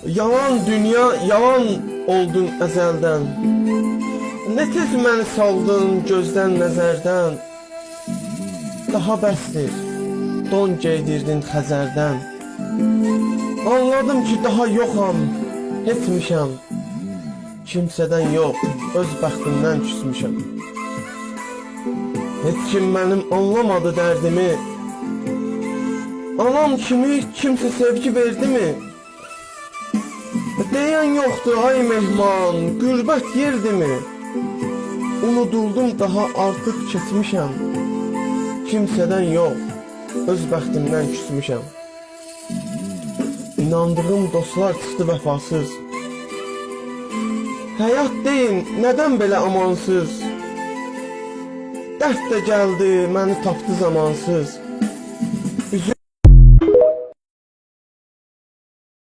Yalan dünya, yalan oldun əzəldən. Nə tez məni saldın gözdən nəzərdən. Daha bəsdir, don geydirdin Xəzərdən. Anladım ki daha yoxam, etmişəm. Kimsədən yox, öz bəxtimdən küsmüşəm. Heç kim mənim anlamadı dərdimi. Anam kimi kimsə sevgi verdi mi? Deyən yoxdur ay mehman, qürbət yerdimi? Unuduldum daha artıq keçmişəm. Kimsədən yox, öz bəxtimdən küsmüşəm. İnandığım dostlar çıxdı vəfasız. Həyat deyin, nədən belə amansız? Dərd də gəldi, məni tapdı zamansız.